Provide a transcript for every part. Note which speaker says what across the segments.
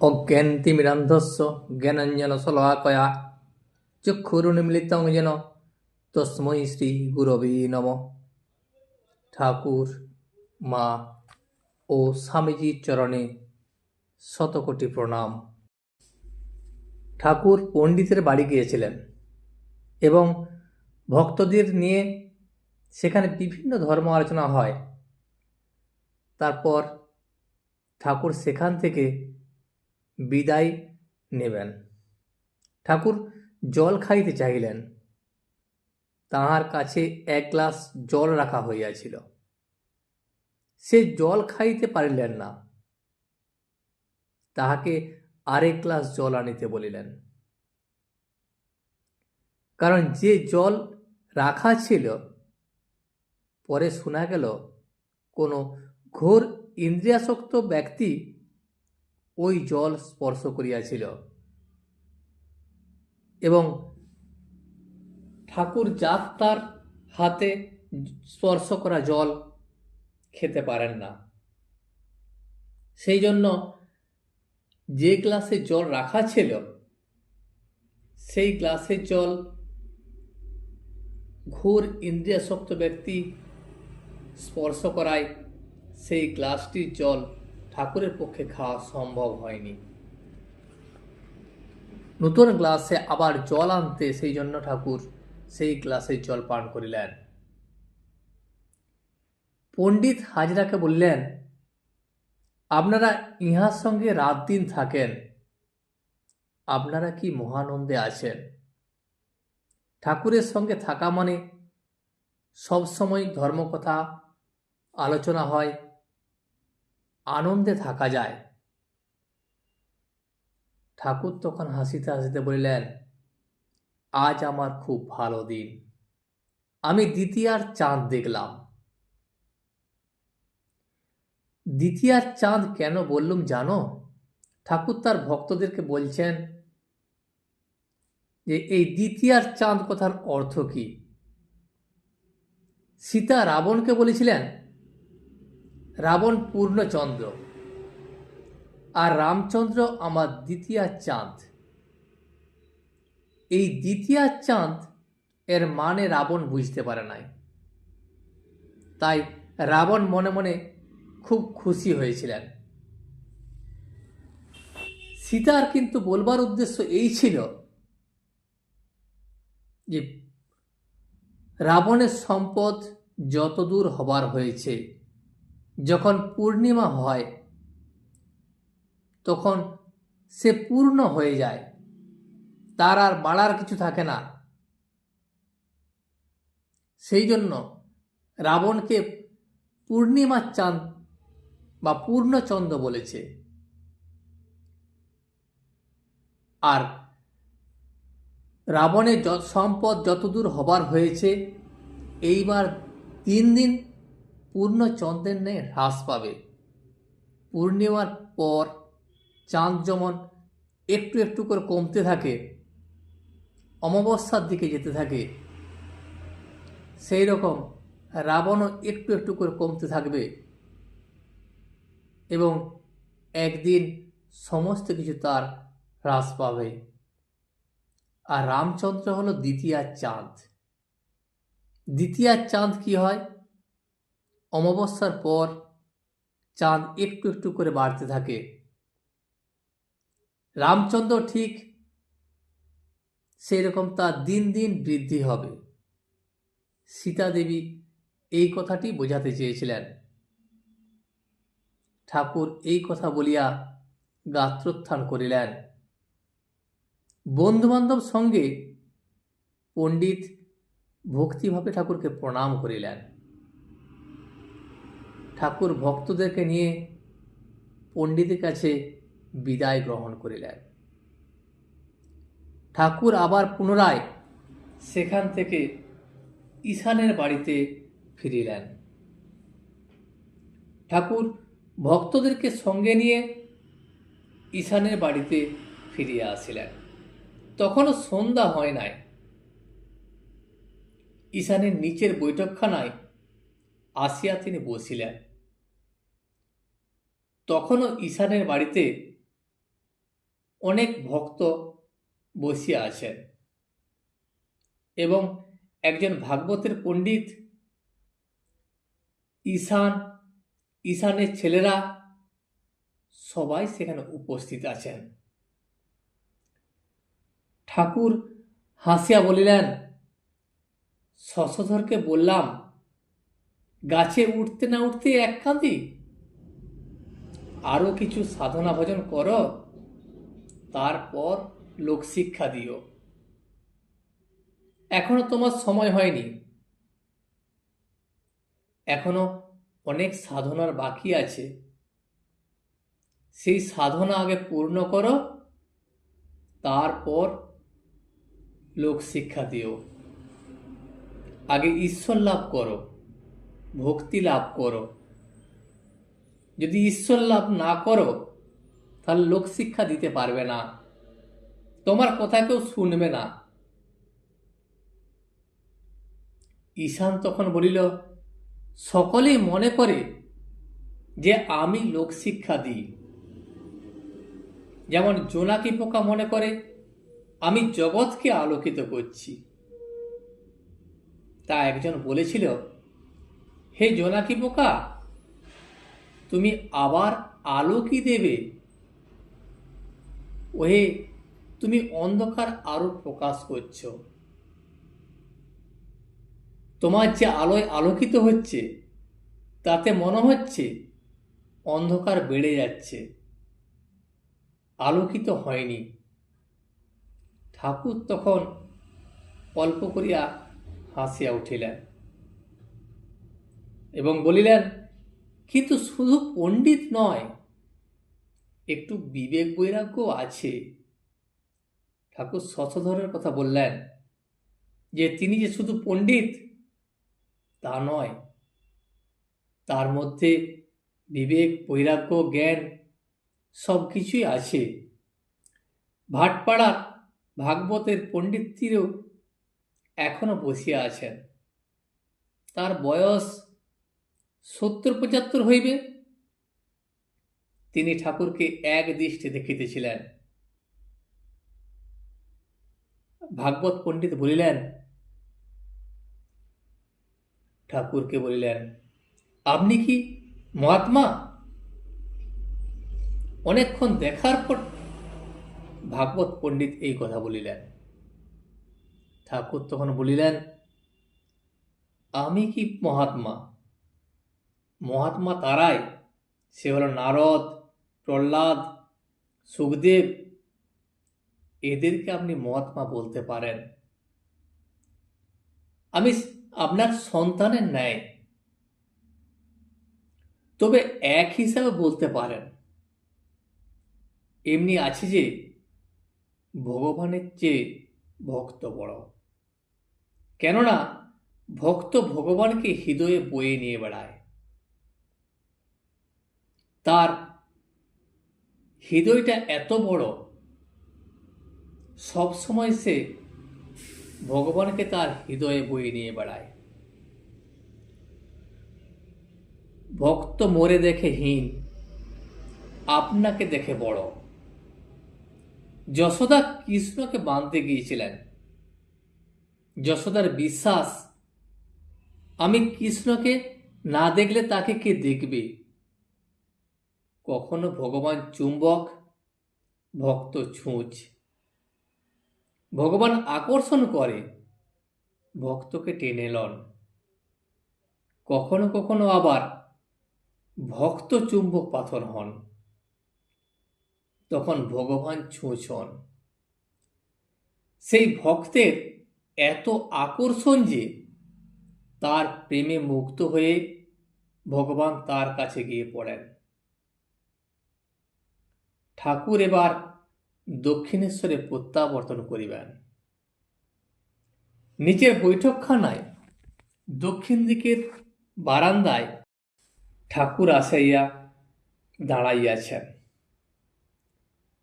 Speaker 1: অজ্ঞানতিমিরান্ধস্য জ্ঞানাঞ্জনশলাকয়া চক্ষুরুন্মীলিতং যেন তস্मै শ্রী গুরবে নমঃ। ঠাকুর, মা ও স্বামীজির চরণে শতকোটি প্রণাম। ঠাকুর পণ্ডিতের বাড়ি গিয়েছিলেন এবং ভক্তদের নিয়ে সেখানে বিভিন্ন ধর্ম আলোচনা হয়। তারপর ঠাকুর সেখান থেকে বিদায় নেবেন। ঠাকুর জল খাইতে চাইলেন। তাহার কাছে এক গ্লাস জল রাখা হইয়াছিল। সে জল খাইতে পারিলেন না। তাহাকে আরেক গ্লাস জল আনিতে বলিলেন। কারণ যে জল রাখা ছিল, পরে শোনা গেল কোনো ঘোর ইন্দ্রিয়াসক্ত ব্যক্তি ওই জল স্পর্শ করিয়াছিল এবং ঠাকুর জাত তার হাতে স্পর্শ করা জল খেতে পারেন না। সেই জন্য যে গ্লাসে জল রাখা ছিল, সেই গ্লাসের জল ঘোর ইন্দ্রিয়াসক্ত ব্যক্তি স্পর্শ করায় সেই গ্লাসটির জল ঠাকুরের পক্ষে খাওয়া সম্ভব হয়নি। নতুন গ্লাসে আবার জল আনতে সেই জন্য ঠাকুর সেই গ্লাসের জল পান করিলেন। পণ্ডিত হাজরাকে বললেন, আপনারা ইহার সঙ্গে রাত দিন থাকেন, আপনারা কি মহানন্দে আছেন? ঠাকুরের সঙ্গে থাকা মানে সবসময় ধর্মকথা আলোচনা হয়, আনন্দে থাকা যায়। ঠাকুর তখন হাসিতে হাসিতে বললেন, আজ আমার খুব ভালো দিন, আমি দ্বিতীয়ার চাঁদ দেখলাম। দ্বিতীয়ার চাঁদ কেন বললুম জানো? ঠাকুর তার ভক্তদেরকে বলছেন যে এই দ্বিতীয়ার চাঁদ কথার অর্থ কি। সীতা রাবণকে বলেছিলেন রাবণ পূর্ণচন্দ্র, আর রামচন্দ্র আমার দ্বিতীয়ার চাঁদ। এই দ্বিতীয়ার চাঁদ এর মানে রাবণ বুঝতে পারে নাই। তাই রাবণ মনে মনে খুব খুশি হয়েছিলেন। সীতার কিন্তু বলবার উদ্দেশ্য এই ছিল যে রাবণের সম্পদ যতদূর হবার হয়েছে, যখন পূর্ণিমা হয় তখন সে পূর্ণ হয়ে যায়, তার আর বাড়ার কিছু থাকে না। সেই জন্য রাবণকে পূর্ণিমার চাঁদ বা পূর্ণচন্দ্র বলেছে। আর রাবণের সম্পদ যতদূর হবার হয়েছে, এইবার দিন দিন পূর্ণচন্দ্রের ন্যায় হ্রাস পাবে। পূর্ণিমার পর চাঁদ যেমন একটু একটু করে কমতে থাকে, অমাবস্যার দিকে যেতে থাকে, সেই রকম রাবণও একটু একটু করে কমতে থাকবে এবং একদিন সমস্ত কিছু তার হ্রাস পাবে। আর রামচন্দ্র হলো দ্বিতীয়ার চাঁদ। দ্বিতীয়ার চাঁদ কি হয়? অমাবস্যার পর চাঁদ একটু একটু করে বাড়তে থাকে। রামচন্দ্র ঠিক সেই রকম তার দিন দিন বৃদ্ধি হবে। সীতা দেবী এই কথাটি বোঝাতে চেয়েছিলেন। ঠাকুর এই কথা বলিয়া গাত্রোত্থান করিলেন। বন্ধুবান্ধব সঙ্গে পণ্ডিত ভক্তিভাবে ঠাকুরকে প্রণাম করিলেন। ঠাকুর ভক্তদেরকে নিয়ে পণ্ডিতের কাছে বিদায় গ্রহণ করিলেন। ঠাকুর আবার পুনরায় সেখান থেকে ঈশানের বাড়িতে ফিরিলেন। ঠাকুর ভক্তদেরকে সঙ্গে নিয়ে ঈশানের বাড়িতে ফিরিয়া আসিলেন। তখনও সন্ধ্যা হয় নাই। ঈশানের নিচের বৈঠকখানায় আসিয়া তিনি বসিলেন। তখনও ঈশানের বাড়িতে অনেক ভক্ত বসিয়া আছেন এবং একজন ভাগবতের পণ্ডিত, ঈশানের ছেলেরা সবাই সেখানে উপস্থিত আছেন। ঠাকুর হাসিয়া বলিলেন, শশধরকে বললাম গাছে উঠতে না উঠতে এক কাঁদি, আরো কিছু সাধনা ভজন করো, তারপর লোকশিক্ষা দিও। এখনো তোমার সময় হয়নি, এখনো অনেক সাধনার বাকি আছে। সেই সাধনা আগে পূর্ণ করো, তারপর লোকশিক্ষা দিও। আগে ঈশ্বর লাভ করো, ভক্তি লাভ করো। যদি ঈশ্বর লাভ না করো তাহলে লোকশিক্ষা দিতে পারবে না, তোমার কথা কেউ শুনবে না। ঈশান তখন বলিল, সকলেই মনে করে যে আমি লোকশিক্ষা দিই, যেমন জোনাকি পোকা মনে করে আমি জগৎকে আলোকিত করছি। তা একজন বলেছিল, হে জোনাকি পোকা, তুমি আবার আলো কি দেবে? ওহে, তুমি অন্ধকার আরো প্রকাশ করছো। তোমার যে আলোয় আলোকিত হচ্ছে তাতে মনে হচ্ছে অন্ধকার বেড়ে যাচ্ছে, আলোকিত হয়নি। ঠাকুর তখন অল্প করিয়া হাসিয়া উঠিলেন এবং বলিলেন, কিন্তু শুধু পণ্ডিত নয়, একটু বিবেক বৈরাগ্য আছে। ঠাকুর শশধরের কথা বললেন যে তিনি যে শুধু পণ্ডিত তা নয়, তার মধ্যে বিবেক, বৈরাগ্য, জ্ঞান সব কিছুই আছে। ভাটপাড়ার ভাগবতের পণ্ডিতটিরও এখনো বসিয়া আছেন, তার বয়স 70-75 হইবে। তিনি ঠাকুরকে এক দৃষ্টে দেখিতেছিলেন। ভাগবত পণ্ডিত বলিলেন, ঠাকুরকে বলিলেন, আপনি কি মহাত্মা? অনেকক্ষণ দেখার পর ভাগবত পণ্ডিত এই কথা বলিলেন। ঠাকুর তখন বলিলেন, আমি কি মহাত্মা? মহাত্মা তারাই, সে হল নারদ, প্রহ্লাদ, সুখদেব, এদেরকে আপনি মহাত্মা বলতে পারেন। আমি আপনার সন্তানের ন্যায়, তবে এক হিসাবে বলতে পারেন। এমনি আছে যে ভগবানের চেয়ে ভক্ত বড়, কেননা ভক্ত ভগবানকে হৃদয়ে বয়ে নিয়ে বেড়ায়। তার হৃদয়টা এত বড়, সবসময় সে ভগবানকে তার হৃদয়ে বয়ে নিয়ে বেড়ায়। ভক্ত মোরে দেখে হীন, আপনাকে দেখে বড়। যশোদা কৃষ্ণকে বাঁধতে গিয়েছিলেন। যশোদার বিশ্বাস, আমি কৃষ্ণকে না দেখলে তাকে কে দেখবে? কখনো ভগবান চুম্বক, ভক্ত ছুঁচ। ভগবান আকর্ষণ করে, ভক্তকে টেনে লন। কখনো কখনো আবার ভক্ত চুম্বক পাথর হন, তখন ভগবান ছুঁচ হন। সেই ভক্তের এত আকর্ষণ যে তার প্রেমে মুগ্ধ হয়ে ভগবান তার কাছে গিয়ে পড়েন। ঠাকুর এবার দক্ষিণেশ্বরে প্রত্যাবর্তন করিবেন। নিচের বৈঠকখানায় দক্ষিণ দিকের বারান্দায় ঠাকুর আসিয়া দাঁড়াইয়াছেন।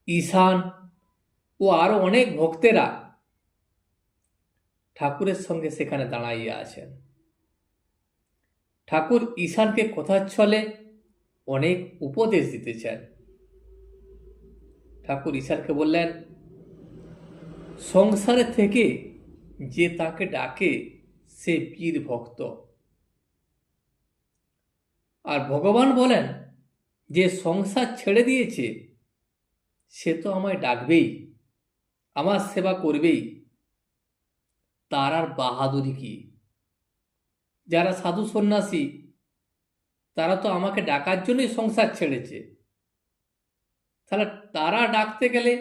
Speaker 1: ঈশান ও আরো অনেক ভক্তেরা ঠাকুরের সঙ্গে সেখানে দাঁড়াইয়া আছেন। ঠাকুর ঈশানকে কথার ছলে অনেক উপদেশ দিতেছেন। ঠাকুর ঈশানকে বললেন, সংসারে থেকে যে তাকে ডাকে সে বীর ভক্ত। আর ভগবান বলেন, যে সংসার ছেড়ে দিয়েছে সে তো আমায় ডাকবেই, আমার সেবা করবেই, তার আর বাহাদুরি কি? যারা সাধু সন্ন্যাসী তারা তো আমাকে ডাকার জন্যই সংসার ছেড়েছে, তাহলে তারা ডাকতে গেলে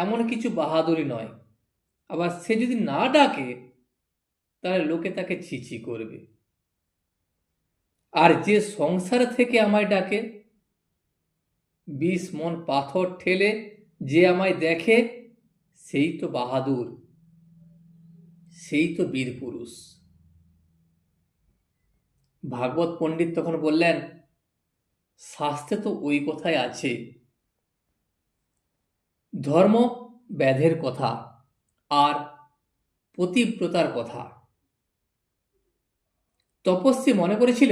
Speaker 1: এমন কিছু বাহাদুরি নয়। আবার সে যদি না ডাকে তাহলে লোকে তাকে ছিছি করবে। আর যে সংসার থেকে আমায় ডাকে, 20 মন পাথর ঠেলে যে আমায় দেখে, সেই তো বাহাদুর, সেই তো বীর পুরুষ। ভাগবত পণ্ডিত তখন বললেন, শাস্ত্রে তো ওই কথাই আছে, ধর্ম ব্যাধের কথা আর পতিব্রতার কথা। তপস্বী মনে করেছিল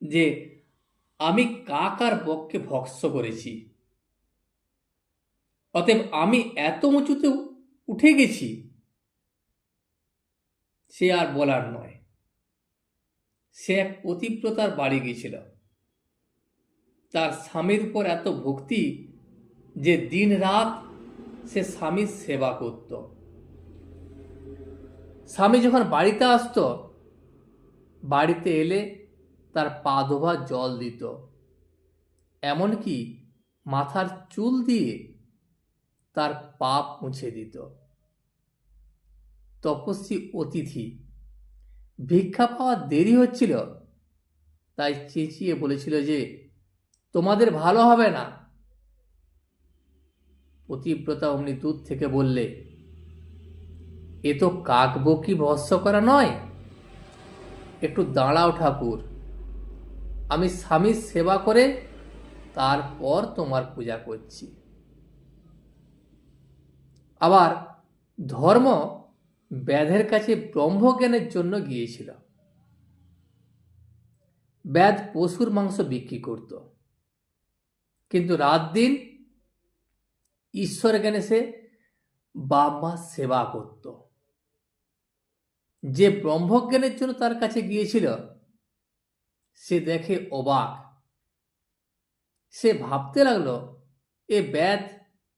Speaker 1: যে আমি কাক আর বককে ভৎস করেছি, অতএব আমি এত উঁচুতে উঠে গেছি, সে আর বলার নয়। সে এক পতিব্রতার বাড়ি গিয়েছিল, তার স্বামীর উপর এত ভক্তি যে দিন রাত সে স্বামীর সেবা করত। স্বামী যখন বাড়িতে আসত, বাড়িতে এলে তার পা ধোবার জল দিত, এমনকি মাথার চুল দিয়ে তার পাপ মুছে দিত। তপস্বী অতিথি, ভিক্ষা পাওয়ার দেরি হচ্ছিল, তাই চেঁচিয়ে বলেছিল যে তোমাদের ভালো হবে না। পতিব্রতা অমনি দূর থেকে বললে, এ তো কাক বকি ভৎস করা নয়, একটু দাঁড়াও ঠাকুর, আমি স্বামীর সেবা করে তারপর তোমার পূজা করছি। আবার ধর্ম ব্যাধের কাছে ব্রহ্মজ্ঞানের জন্য গিয়েছিল। ব্যাধ পশুর মাংস বিক্রি করত, কিন্তু রাত দিন ঈশ্বর জ্ঞানে সে বাপ মা সেবা করত। যে ব্রহ্মজ্ঞানের জন্য তার কাছে গিয়েছিল সে দেখে অবাক। সে ভাবতে লাগলো, এ ব্যাধ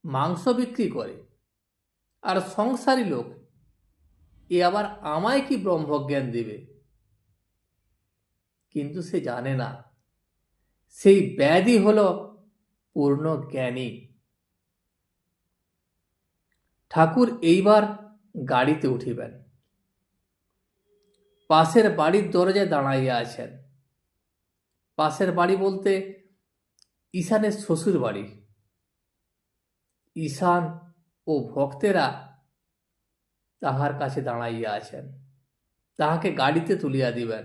Speaker 1: মাংস বিক্রি করে আর সংসারী লোক, এ আবার আমায় কি ব্রহ্মজ্ঞান দেবে? কিন্তু সে জানে না সেই ব্যাধই হলো পূর্ণ জ্ঞানী। ঠাকুর এইবার গাড়িতে উঠিবেন, পাশের বাড়ির দরজায় দাঁড়াইয়া আছেন। পাশের বাড়ি বলতে ঈশানের শ্বশুর বাড়ি। ঈশান ও ভক্তেরা তাহার কাছে দাঁড়াইয়া আছেন, তাহাকে গাড়িতে তুলিয়া দিবেন।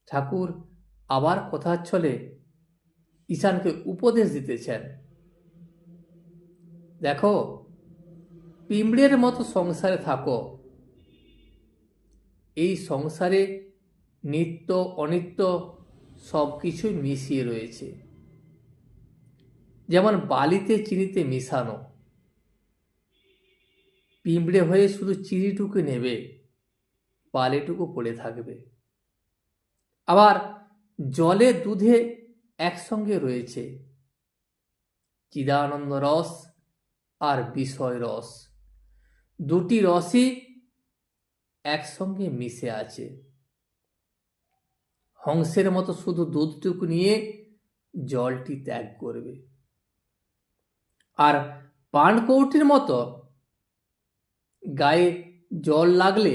Speaker 1: ঠাকুর আবার কথার ছলে ঈশানকে উপদেশ দিতেছেন, দেখো, পিঁপড়ের মতো সংসারে থাকো। এই সংসারে নিত্য অনিত্য সব কিছুই মিশিয়ে রয়েছে, যেমন বালিতে চিনিতে মিশানো। পিঁপড়ে হয়ে শুধু চিনিটুকু নেবে, বালিটুকু পড়ে থাকবে। আবার জলে দুধে একসঙ্গে রয়েছে চিদানন্দ রস আর বিষয় রস, দুটি রসই একসঙ্গে মিশে আছে। হংসের মতো শুধু দুধটুকু নিয়ে জলটি ত্যাগ করবে, আর পানকৌটির মতো গায়ে জল লাগলে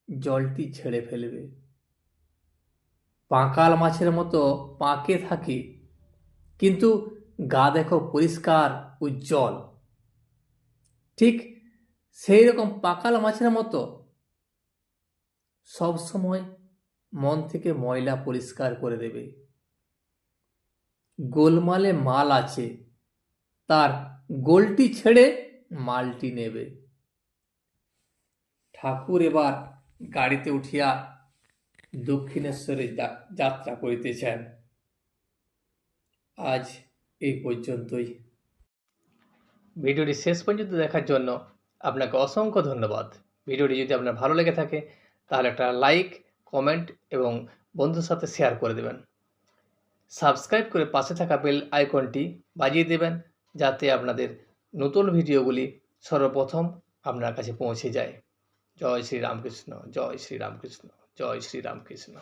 Speaker 1: জলটি ছেড়ে ফেলবে। পাঁকাল মাছের মতো পাঁকে থাকে, কিন্তু গা দেখো পরিষ্কার উজ্জ্বল। ঠিক সেই রকম পাঁকাল মাছের মতো সব সময় মন থেকে ময়লা পরিষ্কার করে দেবে। গোলমালে মাল আছে, তার গোলটি ছেড়ে মালটি নেবে। ঠাকুর এবার গাড়িতে উঠিয়া দক্ষিণেশ্বরে যাত্রা করিতেছেন। আজ এই পর্যন্তই। ভিডিওটি শেষ পর্যন্ত দেখার জন্য আপনাকে অসংখ্য ধন্যবাদ। ভিডিওটি যদি আপনার ভালো লেগে থাকে তাহলে একটা লাইক, কমেন্ট এবং বন্ধুর সাথে শেয়ার করে দেবেন। সাবস্ক্রাইব করে পাশে থাকা বেল আইকনটি বাজিয়ে দেবেন যাতে আপনাদের নতুন ভিডিওগুলি সর্বপ্রথম আপনার কাছে পৌঁছে যায়। জয় শ্রী রামকৃষ্ণ, জয় শ্রী রামকৃষ্ণ, জয় শ্রী রামকৃষ্ণ।